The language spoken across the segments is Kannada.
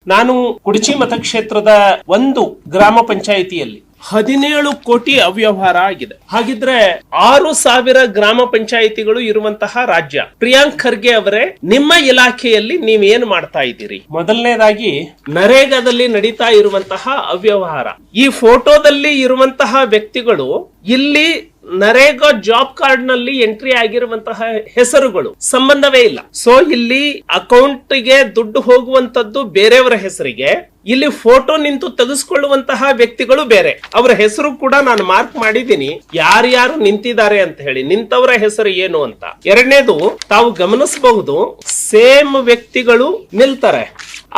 ನಾನು ಕುಡಚಿ ಮತಕ್ಷೇತ್ರದ ಒಂದು ಗ್ರಾಮ ಪಂಚಾಯಿತಿಯಲ್ಲಿ 17 ಕೋಟಿ ಅವ್ಯವಹಾರ ಆಗಿದೆ. ಹಾಗಿದ್ರೆ 6,000 ಗ್ರಾಮ ಪಂಚಾಯಿತಿಗಳು ಇರುವಂತಹ ರಾಜ್ಯ. ಪ್ರಿಯಾಂಕ್ ಖರ್ಗೆ ಅವರೇ, ನಿಮ್ಮ ಇಲಾಖೆಯಲ್ಲಿ ನೀವೇನು ಮಾಡ್ತಾ ಇದ್ದೀರಿ? ಮೊದಲನೇದಾಗಿ ನರೇಗಾದಲ್ಲಿ ನಡೀತಾ ಇರುವಂತಹ ಅವ್ಯವಹಾರ. ಈ ಫೋಟೋದಲ್ಲಿ ಇರುವಂತಹ ವ್ಯಕ್ತಿಗಳು ಇಲ್ಲಿ ನರೇಗಾ ಜಾಬ್ ಕಾರ್ಡ್ ನಲ್ಲಿ ಎಂಟ್ರಿ ಆಗಿರುವಂತಹ ಹೆಸರುಗಳು ಸಂಬಂಧವೇ ಇಲ್ಲ. ಸೊ ಇಲ್ಲಿ ಅಕೌಂಟ್ಗೆ ದುಡ್ಡು ಹೋಗುವಂತದ್ದು ಬೇರೆಯವರ ಹೆಸರಿಗೆ, ಇಲ್ಲಿ ಫೋಟೋ ನಿಂತು ತೆಗೆದುಕೊಳ್ಳುವಂತಹ ವ್ಯಕ್ತಿಗಳು ಬೇರೆ. ಅವರ ಹೆಸರು ಕೂಡ ನಾನು ಮಾರ್ಕ್ ಮಾಡಿದ್ದೀನಿ, ಯಾರ್ಯಾರು ನಿಂತಿದ್ದಾರೆ ಅಂತ ಹೇಳಿ, ನಿಂತವರ ಹೆಸರು ಏನು ಅಂತ. ಎರಡನೇದು, ತಾವು ಗಮನಿಸಬಹುದು, ಸೇಮ್ ವ್ಯಕ್ತಿಗಳು ನಿಲ್ತಾರೆ,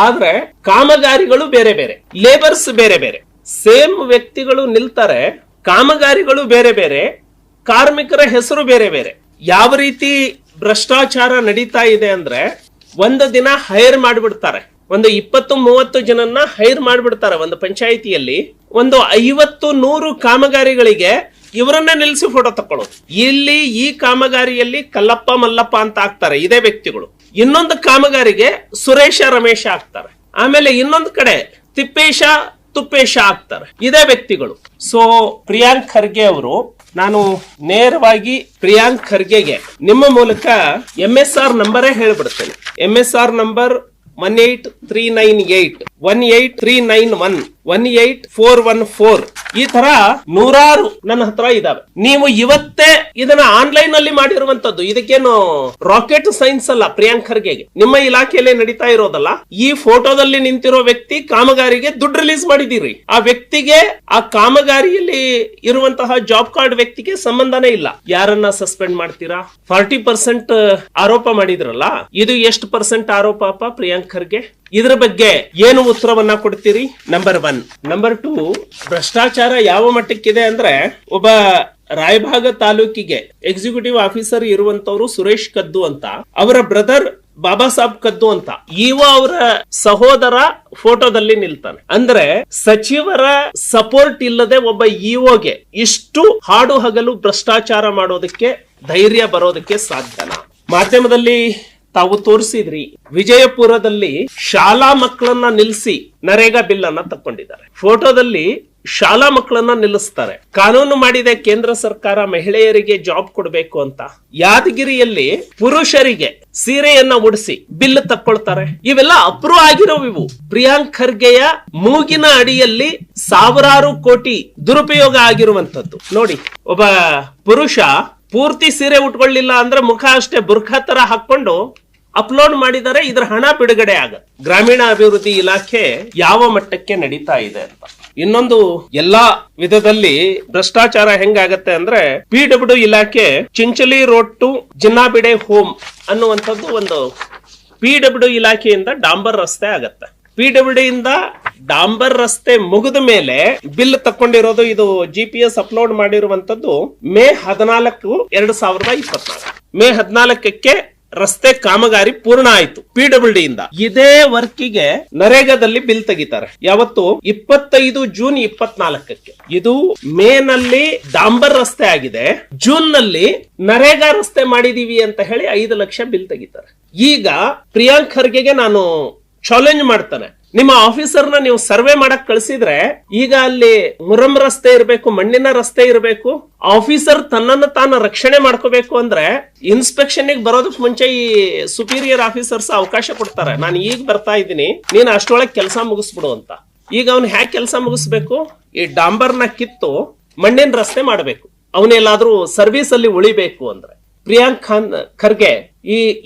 ಆದ್ರೆ ಕಾಮಗಾರಿಗಳು ಬೇರೆ ಬೇರೆ, ಲೇಬರ್ಸ್ ಬೇರೆ ಬೇರೆ. ಸೇಮ್ ವ್ಯಕ್ತಿಗಳು ನಿಲ್ತಾರೆ, ಕಾಮಗಾರಿಗಳು ಬೇರೆ ಬೇರೆ, ಕಾರ್ಮಿಕರ ಹೆಸರು ಬೇರೆ ಬೇರೆ. ಯಾವ ರೀತಿ ಭ್ರಷ್ಟಾಚಾರ ನಡೀತಾ ಇದೆ ಅಂದ್ರೆ, ಒಂದು ದಿನ ಹೈರ್ ಮಾಡಿಬಿಡ್ತಾರೆ, ಒಂದು 20-30 ಜನನ್ನ ಹೈರ್ ಮಾಡಿಬಿಡ್ತಾರೆ ಒಂದು ಪಂಚಾಯಿತಿಯಲ್ಲಿ. ಒಂದು 50-100 ಕಾಮಗಾರಿಗಳಿಗೆ ಇವರನ್ನ ನಿಲ್ಲಿಸಿ ಫೋಟೋ ತಕೊಳ್ಳೋದು. ಇಲ್ಲಿ ಈ ಕಾಮಗಾರಿಯಲ್ಲಿ ಕಲ್ಲಪ್ಪ ಮಲ್ಲಪ್ಪ ಅಂತ ಆಗ್ತಾರೆ ಇದೇ ವ್ಯಕ್ತಿಗಳು, ಇನ್ನೊಂದು ಕಾಮಗಾರಿಗೆ ಸುರೇಶ ರಮೇಶ ಆಗ್ತಾರೆ, ಆಮೇಲೆ ಇನ್ನೊಂದು ಕಡೆ ತಿಪ್ಪೇಶ ತುಪ್ಪೇಶ ಆಗ್ತಾರೆ ಇದೇ ವ್ಯಕ್ತಿಗಳು. ಸೊ ಪ್ರಿಯಾಂಕ್ ಖರ್ಗೆ ಅವರು, ನಾನು ನೇರವಾಗಿ ಪ್ರಿಯಾಂಕ್ ಖರ್ಗೆಗೆ ನಿಮ್ಮ ಮೂಲಕ MSR ನಂಬರೇ ಹೇಳ್ಬಿಡ್ತೇನೆ. MSR number 18398 18391 18414. ಈ ತರ ನೂರಾರು ನನ್ನ ಹತ್ರ ಇದಾವೆ. ನೀವು ಇವತ್ತೇ ಇದನ್ನ ಆನ್ಲೈನ್ ಅಲ್ಲಿ ಮಾಡಿರುವಂತದ್ದು, ಇದಕ್ಕೇನು ರಾಕೆಟ್ ಸೈನ್ಸ್ ಅಲ್ಲ. ಪ್ರಿಯಾಂಕ್ ಖರ್ಗೆಗೆ ನಿಮ್ಮ ಇಲಾಖೆಯಲ್ಲಿ ನಡೀತಾ ಇರೋದಲ್ಲ. ಈ ಫೋಟೋದಲ್ಲಿ ನಿಂತಿರೋ ವ್ಯಕ್ತಿ ಕಾಮಗಾರಿಗೆ ದುಡ್ಡು ರಿಲೀಸ್ ಮಾಡಿದೀರಿ. ಆ ವ್ಯಕ್ತಿಗೆ ಆ ಕಾಮಗಾರಿಯಲ್ಲಿ ಇರುವಂತಹ ಜಾಬ್ ಕಾರ್ಡ್ ವ್ಯಕ್ತಿಗೆ ಸಂಬಂಧನೇ ಇಲ್ಲ. ಯಾರನ್ನ ಸಸ್ಪೆಂಡ್ ಮಾಡ್ತೀರಾ? 40% ಆರೋಪ ಮಾಡಿದ್ರಲ್ಲ, ಇದು ಎಷ್ಟು ಪರ್ಸೆಂಟ್ ಆರೋಪ ಪ್ರಿಯಾಂಕ್ ಖರ್ಗೆ? ಇದರ ಬಗ್ಗೆ ಏನು ಉತ್ತರವನ್ನ ಕೊಡ್ತೀರಿ? ನಂಬರ್ 1. ನಂಬರ್ 2, ಭ್ರಷ್ಟಾಚಾರ ಯಾವ ಮಟ್ಟಕ್ಕಿದೆ ಅಂದ್ರೆ, ಒಬ್ಬ ರಾಯಭಾಗ ತಾಲೂಕಿಗೆ ಎಕ್ಸಿಕ್ಯೂಟಿವ್ ಆಫೀಸರ್ ಇರುವಂತವ್ರು ಸುರೇಶ್ ಕದ್ದು ಅಂತ, ಅವರ ಬ್ರದರ್ ಬಾಬಾ ಸಾಬ್ ಕದ್ದು ಅಂತ, ಅವರ ಸಹೋದರ ಫೋಟೋದಲ್ಲಿ ನಿಲ್ತಾನೆ. ಅಂದ್ರೆ ಸಚಿವರ ಸಪೋರ್ಟ್ ಇಲ್ಲದೆ ಒಬ್ಬ ಇಒಗೆ ಇಷ್ಟು ಹಾಡು ಹಗಲು ಭ್ರಷ್ಟಾಚಾರ ಮಾಡೋದಕ್ಕೆ ಧೈರ್ಯ ಬರೋದಕ್ಕೆ ಸಾಧ್ಯನಾ? ಮಾಧ್ಯಮದಲ್ಲಿ ತಾವು ತೋರಿಸಿದ್ರಿ, ವಿಜಯಪುರದಲ್ಲಿ ಶಾಲಾ ಮಕ್ಕಳನ್ನ ನಿಲ್ಲಿಸಿ ನರೇಗಾ ಬಿಲ್ ಅನ್ನ ತಕ್ಕೊಂಡಿದ್ದಾರೆ. ಫೋಟೋದಲ್ಲಿ ಶಾಲಾ ಮಕ್ಕಳನ್ನ ನಿಲ್ಲಿಸ್ತಾರೆ. ಕಾನೂನು ಮಾಡಿದೆ ಕೇಂದ್ರ ಸರ್ಕಾರ ಮಹಿಳೆಯರಿಗೆ ಜಾಬ್ ಕೊಡಬೇಕು ಅಂತ. ಯಾದಗಿರಿಯಲ್ಲಿ ಪುರುಷರಿಗೆ ಸೀರೆಯನ್ನ ಉಡಿಸಿ ಬಿಲ್ ತಕ್ಕೊಳ್ತಾರೆ. ಇವೆಲ್ಲ ಅಪ್ರೂವ್ ಆಗಿರೋ ಇವು. ಪ್ರಿಯಾಂಕ್ ಖರ್ಗೆಯ ಮೂಗಿನ ಅಡಿಯಲ್ಲಿ ಸಾವಿರಾರು ಕೋಟಿ ದುರುಪಯೋಗ ಆಗಿರುವಂತದ್ದು ನೋಡಿ. ಒಬ್ಬ ಪುರುಷ ಪೂರ್ತಿ ಸೀರೆ ಉಟ್ಕೊಳ್ಳಿಲ್ಲ ಅಂದ್ರೆ ಮುಖ ಅಷ್ಟೇ ಬುರ್ಖಾ ತರ ಹಾಕೊಂಡು ಅಪ್ಲೋಡ್ ಮಾಡಿದರೆ ಇದರ ಹಣ ಬಿಡುಗಡೆ ಆಗತ್ತೆ. ಗ್ರಾಮೀಣ ಅಭಿವೃದ್ಧಿ ಇಲಾಖೆ ಯಾವ ಮಟ್ಟಕ್ಕೆ ನಡೀತಾ ಇದೆ ಅಂತ. ಇನ್ನೊಂದು, ಎಲ್ಲಾ ವಿಧದಲ್ಲಿ ಭ್ರಷ್ಟಾಚಾರ ಹೆಂಗಾಗತ್ತೆ ಅಂದ್ರೆ, PW ಇಲಾಖೆ ಚಿಂಚಲಿ ರೋಡ್ ಟು ಜಿನ್ನಾಬಿಡೆ ಹೋಮ್ ಅನ್ನುವಂಥದ್ದು ಒಂದು PW ಇಲಾಖೆಯಿಂದ ಡಾಂಬರ್ ರಸ್ತೆ ಆಗತ್ತೆ. PWD ಇಂದ ಡಾಂಬರ್ ರಸ್ತೆ ಮುಗಿದ ಮೇಲೆ ಬಿಲ್ ತಕೊಂಡಿರೋದು. ಇದು GPS ಅಪ್ಲೋಡ್ ಮಾಡಿರುವಂತದ್ದು ಮೇ 14, 2024. ಮೇ 14ಕ್ಕೆ ರಸ್ತೆ ಕಾಮಗಾರಿ ಪೂರ್ಣ ಆಯ್ತು PWD ಇಂದ. ಇದೇ ವರ್ಕಿಗೆ ನರೇಗಾದಲ್ಲಿ ಬಿಲ್ ತೆಗಿತಾರೆ. ಯಾವತ್ತು? 25 ಜೂನ್ 24ಕ್ಕೆ. ಇದು ಮೇ ನಲ್ಲಿ ಡಾಂಬರ್ ರಸ್ತೆ ಆಗಿದೆ, ಜೂನ್ ನಲ್ಲಿ ನರೇಗಾ ರಸ್ತೆ ಮಾಡಿದೀವಿ ಅಂತ ಹೇಳಿ 5 ಲಕ್ಷ ಬಿಲ್ ತೆಗಿತಾರೆ. ಈಗ ಪ್ರಿಯಾಂಕ್ ಖರ್ಗೆಗೆ ನಾನು ಚಾಲೆಂಜ್ ಮಾಡ್ತಾನೆ, ನಿಮ್ಮ ಆಫೀಸರ್ನ ನೀವು ಸರ್ವೆ ಮಾಡಕ್ ಕಳಿಸಿದ್ರೆ, ಈಗ ಅಲ್ಲಿ ಮುರಂ ರಸ್ತೆ ಇರಬೇಕು, ಮಣ್ಣಿನ ರಸ್ತೆ ಇರಬೇಕು. ಆಫೀಸರ್ ತನ್ನನ್ನು ತಾನು ರಕ್ಷಣೆ ಮಾಡ್ಕೋಬೇಕು ಅಂದ್ರೆ ಇನ್ಸ್ಪೆಕ್ಷನ್ ಬರೋದಕ್ ಮುಂಚೆ ಈ ಸುಪೀರಿಯರ್ ಆಫೀಸರ್ಸ್ ಅವಕಾಶ ಕೊಡ್ತಾರೆ. ನಾನು ಈಗ ಬರ್ತಾ ಇದ್ದೀನಿ, ನೀನ್ ಅಷ್ಟೊಳಗೆ ಕೆಲಸ ಮುಗಿಸ್ಬಿಡು ಅಂತ. ಈಗ ಅವ್ನು ಹ್ಯಾಕ್ ಕೆಲಸ ಮುಗಿಸ್ಬೇಕು? ಈ ಡಾಂಬರ್ನ ಕಿತ್ತು ಮಣ್ಣಿನ ರಸ್ತೆ ಮಾಡ್ಬೇಕು, ಅವನೆಲ್ಲಾದ್ರೂ ಸರ್ವಿಸ್ ಅಲ್ಲಿ ಉಳಿಬೇಕು ಅಂದ್ರೆ. ಪ್ರಿಯಾಂಕ್ ಖರ್ಗೆ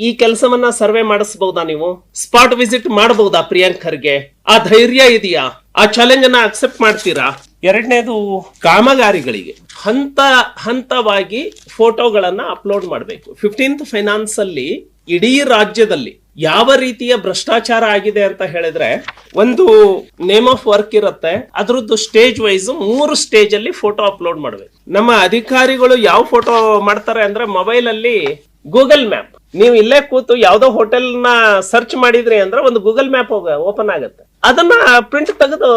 ಈ ಕೆಲಸವನ್ನ ಸರ್ವೆ ಮಾಡಿಸಬಹುದಾ? ನೀವು ಸ್ಪಾಟ್ ವಿಸಿಟ್ ಮಾಡಬಹುದಾ ಪ್ರಿಯಾಂಕ್ ಖರ್ಗೆ? ಆ ಧೈರ್ಯ ಇದೆಯಾ? ಆ ಚಾಲೆಂಜ್ ಅನ್ನ ಅಕ್ಸೆಪ್ಟ್ ಮಾಡ್ತೀರಾ? ಎರಡನೇದು, ಕಾಮಗಾರಿಗಳಿಗೆ ಹಂತ ಹಂತವಾಗಿ ಫೋಟೋಗಳನ್ನ ಅಪ್ಲೋಡ್ ಮಾಡಬೇಕು. 15th ಫೈನಾನ್ಸ್ ಅಲ್ಲಿ ಇಡೀ ರಾಜ್ಯದಲ್ಲಿ ಯಾವ ರೀತಿಯ ಭ್ರಷ್ಟಾಚಾರ ಆಗಿದೆ ಅಂತ ಹೇಳಿದ್ರೆ, ಒಂದು ನೇಮ್ ಆಫ್ ವರ್ಕ್ ಇರುತ್ತೆ, ಅದ್ರದ್ದು ಸ್ಟೇಜ್ ವೈಸ್ 3 ಸ್ಟೇಜ್ ಅಲ್ಲಿ ಫೋಟೋ ಅಪ್ಲೋಡ್ ಮಾಡಬೇಕು. ನಮ್ಮ ಅಧಿಕಾರಿಗಳು ಯಾವ ಫೋಟೋ ಮಾಡ್ತಾರೆ ಅಂದ್ರೆ, ಮೊಬೈಲ್ ಅಲ್ಲಿ ಗೂಗಲ್ ಮ್ಯಾಪ್ ನೀವು ಇಲ್ಲೇ ಕೂತು ಯಾವ್ದೋ ಹೋಟೆಲ್ ನ ಸರ್ಚ್ ಮಾಡಿದ್ರಿ ಅಂದ್ರೆ ಒಂದು ಗೂಗಲ್ ಮ್ಯಾಪ್ ಓಪನ್ ಆಗುತ್ತೆ. ಅದನ್ನ ಪ್ರಿಂಟ್ ತೆಗೆದು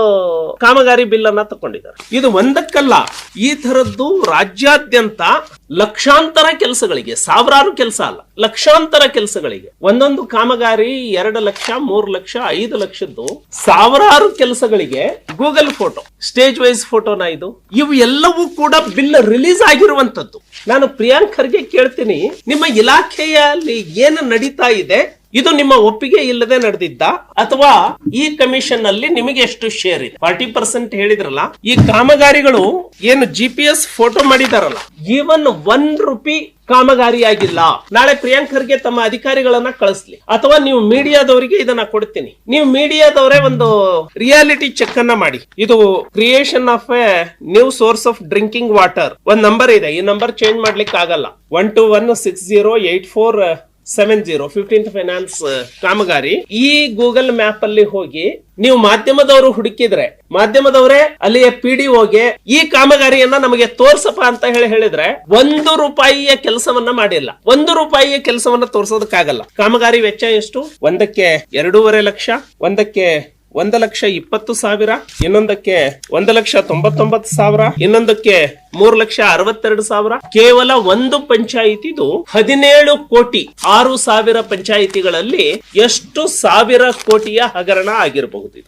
ಕಾಮಗಾರಿ ಬಿಲ್ ಅನ್ನ ತಕೊಂಡಿದ್ದಾರೆ. ಇದು ಒಂದಕ್ಕಲ್ಲ, ಈ ತರದ್ದು ರಾಜ್ಯಾದ್ಯಂತ ಲಕ್ಷಾಂತರ ಕೆಲಸಗಳಿಗೆ, ಸಾವಿರಾರು ಕೆಲಸ ಅಲ್ಲ, ಲಕ್ಷಾಂತರ ಕೆಲಸಗಳಿಗೆ, ಒಂದೊಂದು ಕಾಮಗಾರಿ 2 ಲಕ್ಷ 3 ಲಕ್ಷ 5 ಲಕ್ಷದ್ದು ಸಾವಿರಾರು ಕೆಲಸಗಳಿಗೆ ಗೂಗಲ್ ಫೋಟೋ, ಸ್ಟೇಜ್ ವೈಸ್ ಫೋಟೋನ ಇದು. ಇವು ಎಲ್ಲವೂ ಕೂಡ ಬಿಲ್ ರಿಲೀಸ್ ಆಗಿರುವಂತದ್ದು. ನಾನು ಪ್ರಿಯಾಂಕ್ ಖರ್ಗೆ ಕೇಳ್ತೀನಿ, ನಿಮ್ಮ ಇಲಾಖೆಯಲ್ಲಿ ಏನು ನಡೀತಾ ಇದೆ, ಇದು ನಿಮ್ಮ ಒಪ್ಪಿಗೆ ಇಲ್ಲದೆ ನಡೆದಿದ್ದ ಅಥವಾ ಈ ಕಮಿಷನ್ ಅಲ್ಲಿ ನಿಮಗೆ ಎಷ್ಟು ಶೇರ್ ಇದೆ? 40% ಹೇಳಿದ್ರಲ್ಲ, ಈ ಕಾಮಗಾರಿಗಳು ಏನು GPS ಫೋಟೋ ಮಾಡಿದಾರಲ್ಲ, ಈವನ್ 1 ರೂಪಾಯಿ ಕಾಮಗಾರಿ ಆಗಿಲ್ಲ. ನಾಳೆ ಪ್ರಿಯಾಂಕ್ ಖರ್ಗೆ ತಮ್ಮ ಅಧಿಕಾರಿಗಳನ್ನ ಕಳಿಸ್ಲಿ, ಅಥವಾ ನೀವು ಮೀಡಿಯಾದವರಿಗೆ ಇದನ್ನ ಕೊಡ್ತೀನಿ, ನೀವು ಮೀಡಿಯಾದವರೇ ಒಂದು ರಿಯಾಲಿಟಿ ಚೆಕ್ ಅನ್ನ ಮಾಡಿ. ಇದು creation of A new source of drinking water, ಒಂದ್ ನಂಬರ್ ಇದೆ, ಈ ನಂಬರ್ ಚೇಂಜ್ ಮಾಡ್ಲಿಕ್ಕೆ ಆಗಲ್ಲ. 121608470 15th ಫೈನಾನ್ಸ್ ಕಾಮಗಾರಿ. ಈ ಗೂಗಲ್ ಮ್ಯಾಪ್ ಅಲ್ಲಿ ಹೋಗಿ ನೀವು ಮಾಧ್ಯಮದವರು ಹುಡುಕಿದ್ರೆ, ಮಾಧ್ಯಮದವರೇ ಅಲ್ಲಿಯ PDOಗೆ ಈ ಕಾಮಗಾರಿಯನ್ನ ನಮಗೆ ತೋರ್ಸಪ್ಪ ಅಂತ ಹೇಳಿದ್ರೆ 1 ರೂಪಾಯಿಯ ಕೆಲಸವನ್ನ ಮಾಡಿಲ್ಲ. 1 ರೂಪಾಯಿಯ ಕೆಲಸವನ್ನ ತೋರ್ಸೋದಕ್ಕಾಗಲ್ಲ. ಕಾಮಗಾರಿ ವೆಚ್ಚ ಎಷ್ಟು? ಒಂದಕ್ಕೆ 2.5 ಲಕ್ಷ, ಒಂದಕ್ಕೆ 1,20,000, ಇನ್ನೊಂದಕ್ಕೆ 1,99,000, ಇನ್ನೊಂದಕ್ಕೆ 3,62,000. ಕೇವಲ ಒಂದು ಪಂಚಾಯಿತಿದು 17 ಕೋಟಿ. 6,000 ಪಂಚಾಯಿತಿಗಳಲ್ಲಿ ಎಷ್ಟು ಸಾವಿರ ಕೋಟಿಯ ಹಗರಣ ಆಗಿರಬಹುದು?